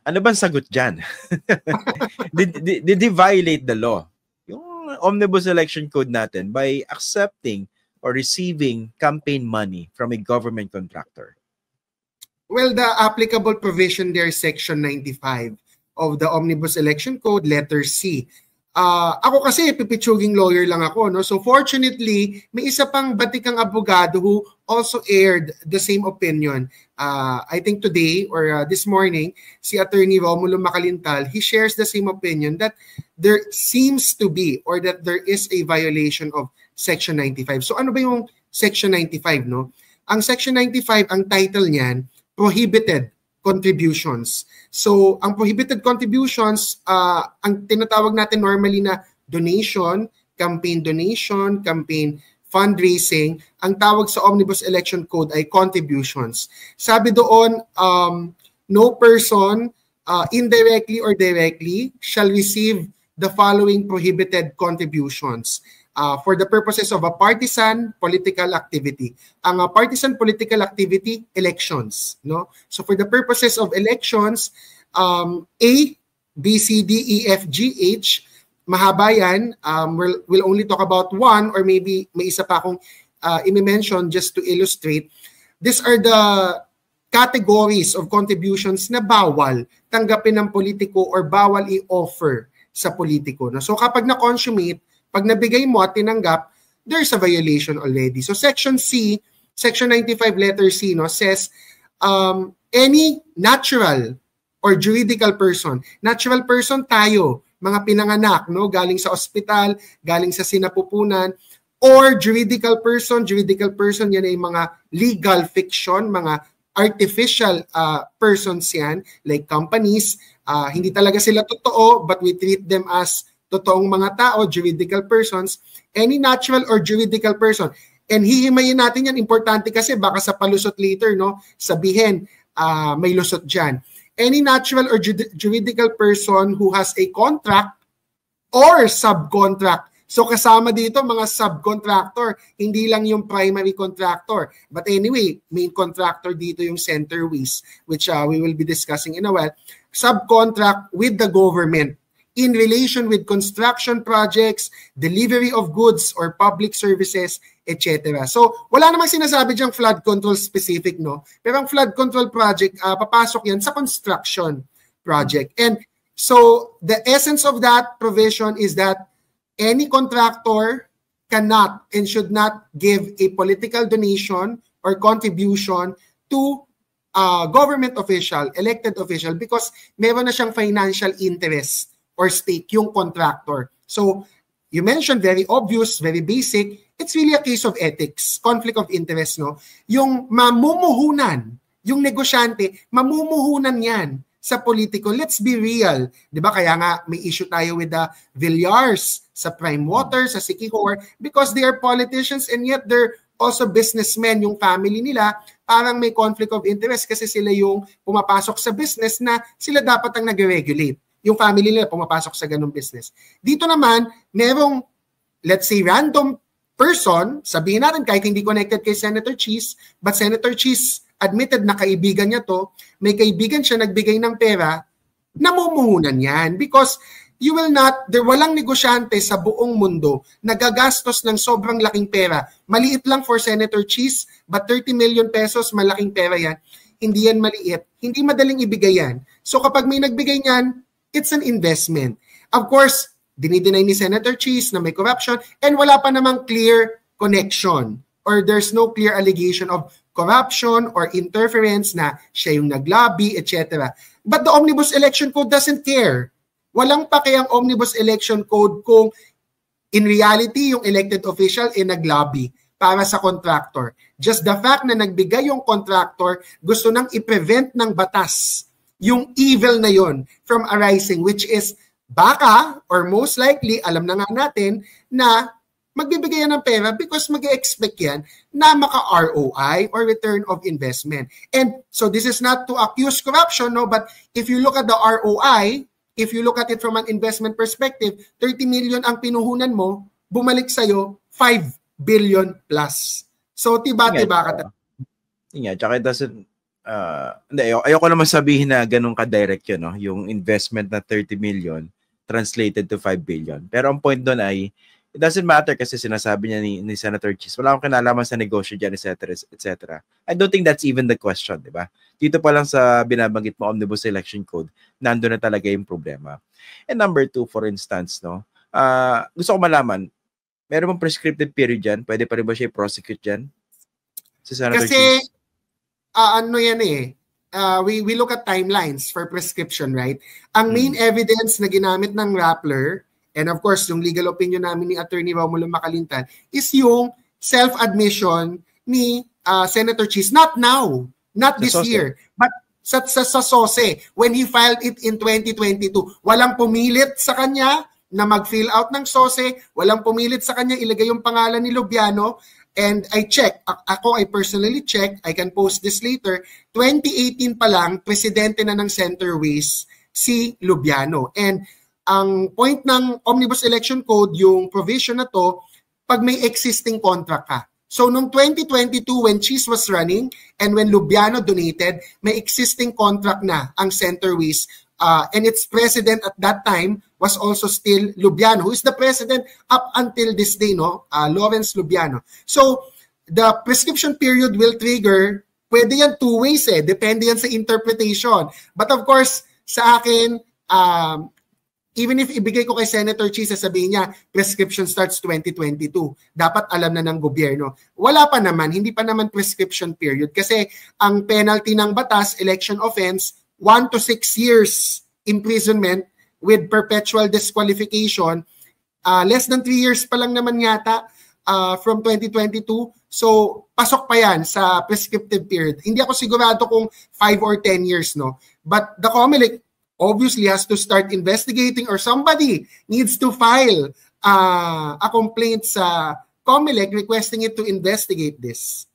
Ano bang sagot dyan? did they violate the law? Yung Omnibus Election Code natin by accepting or receiving campaign money from a government contractor? Well, the applicable provision there is Section 95 of the Omnibus Election Code, letter C. Ako kasi pipitsuging lawyer lang ako, no? So fortunately, may isa pang batikang abogado who also aired the same opinion. I think today or this morning, si Attorney Romulo Macalintal, he shares the same opinion that there seems to be or that there is a violation of Section 95. So ano ba yung Section 95, no? Ang Section 95, ang title niyan, Prohibited Contributions. So, ang prohibited contributions, ang tinatawag natin normally na donation, campaign fundraising, ang tawag sa Omnibus Election Code ay contributions. Sabi doon, no person indirectly or directly shall receive the following prohibited contributions for the purposes of a partisan political activity. Ang partisan political activity, elections. No? So for the purposes of elections, A, B, C, D, E, F, G, H, mahaba yan. We'll only talk about one or maybe may isa pa akong i-mention just to illustrate. These are the categories of contributions na bawal tanggapin ng politiko or bawal i-offer sa politiko. No? So kapag na-consummate, pag nabigay mo at tinanggap, there's a violation already. So Section C, Section 95 letter C, no, says any natural or juridical person. Natural person tayo, mga pinanganak, no, galing sa ospital, galing sa sinapupunan, or juridical person yan ay mga legal fiction, mga artificial persons yan, like companies, hindi talaga sila totoo, but we treat them as totoong mga tao, juridical persons, any natural or juridical person. And hihimayin natin yan, importante kasi baka sa palusot later, no, sabihin, may lusot dyan. Any natural or juridical person who has a contract or subcontract. So kasama dito mga subcontractor, hindi lang yung primary contractor. But anyway, main contractor dito yung Centerways, which we will be discussing in a while. Subcontract with the government in relation with construction projects, delivery of goods or public services, etc. So, wala namang sinasabi diyang flood control specific, no? Pero ang flood control project, papasok yan sa construction project. And so, the essence of that provision is that any contractor cannot and should not give a political donation or contribution to a government official, elected official, because meron na siyang financial interest or stake yung contractor. So, you mentioned very obvious, very basic, it's really a case of ethics, conflict of interest, no? Yung mamumuhunan, yung negosyante, mamumuhunan yan sa politiko. Let's be real. Diba? Kaya nga may issue tayo with the Villars sa Prime Water, sa Siquijor, because they are politicians and yet they're also businessmen, yung family nila, parang may conflict of interest kasi sila yung pumapasok sa business na sila dapat ang nag-regulate. Yung family nila pumapasok sa ganung business. Dito naman, merong, let's say, random person, sabihin natin kahit hindi connected kay Senator Cheese, but Senator Cheese admitted na kaibigan niya to, may kaibigan siya nagbigay ng pera, namumuhunan yan. Because you will not, walang negosyante sa buong mundo na gagastos ng sobrang laking pera. Maliit lang for Senator Cheese, but 30 million pesos, malaking pera yan. Hindi yan maliit. Hindi madaling ibigay yan. So kapag may nagbigay niyan, it's an investment. Of course, dinideny ni Senator Cheese na may corruption and wala pa namang clear connection or there's no clear allegation of corruption or interference na siya yung naglobby, etc. But the Omnibus Election Code doesn't care. Walang pake ang Omnibus Election Code kung in reality yung elected official ay naglobby para sa contractor. Just the fact na nagbigay yung contractor, gusto nang i-prevent ng batas yung evil na yon from arising, which is baka or most likely, alam na nga natin na magbibigay yan ng pera because mag-expect yan na maka-ROI or return of investment. And so this is not to accuse corruption, no, but if you look at the ROI, if you look at it from an investment perspective, 30 million ang pinuhunan mo, bumalik sa'yo 5 billion plus. So tiba-tiba ka. Yeah, tsaka it doesn't Hindi, ayoko naman sabihin na ganun ka-direct yun, no? Yung investment na 30 million translated to 5 billion. Pero ang point doon ay, it doesn't matter kasi sinasabi niya ni Senator Cheese, wala akong kinalaman sa negosyo dyan, etc. I don't think that's even the question, di ba? Dito pa lang sa binabanggit mo, Omnibus Election Code, nandun na talaga yung problema. And number 2, for instance, no, gusto ko malaman, meron bang prescriptive period dyan? Pwede pa rin ba siya i-prosecute dyan? Si Senator Cheese? Ano yan we look at timelines for prescription, right? Ang main evidence na ginamit ng Rappler, and of course, yung legal opinion namin ni Attorney Romulo Macalintan, is yung self-admission ni Senator Cheese. Not now, not this year, but sa SOSE, when he filed it in 2022. Walang pumilit sa kanya na mag-fill out ng SOSE, walang pumilit sa kanya ilagay yung pangalan ni Lubiano. And I personally check, I can post this later, 2018 pa lang, presidente na ng Centerways si Lubiano. And ang point ng Omnibus Election Code, yung provision na to, pag may existing contract ka. So noong 2022, when Cheese was running and when Lubiano donated, may existing contract na ang Centerways. And its president at that time was also still Lubiano, who is the president up until this day, no? Lawrence Lubiano. So, the prescription period will trigger, pwede yan 2 ways depende yan sa interpretation. But of course, sa akin, even if ibigay ko kay Senator Cheese, sabihin niya, prescription starts 2022. Dapat alam na ng gobyerno. Wala pa naman, hindi pa naman prescription period. Kasi ang penalty ng batas, election offense, 1 to 6 years imprisonment with perpetual disqualification. Less than 3 years pa lang naman yata from 2022. So, pasok pa yan sa prescriptive period. Hindi ako sigurado kung 5 or 10 years, no? But the COMELEC obviously has to start investigating, or somebody needs to file a complaint sa COMELEC requesting it to investigate this.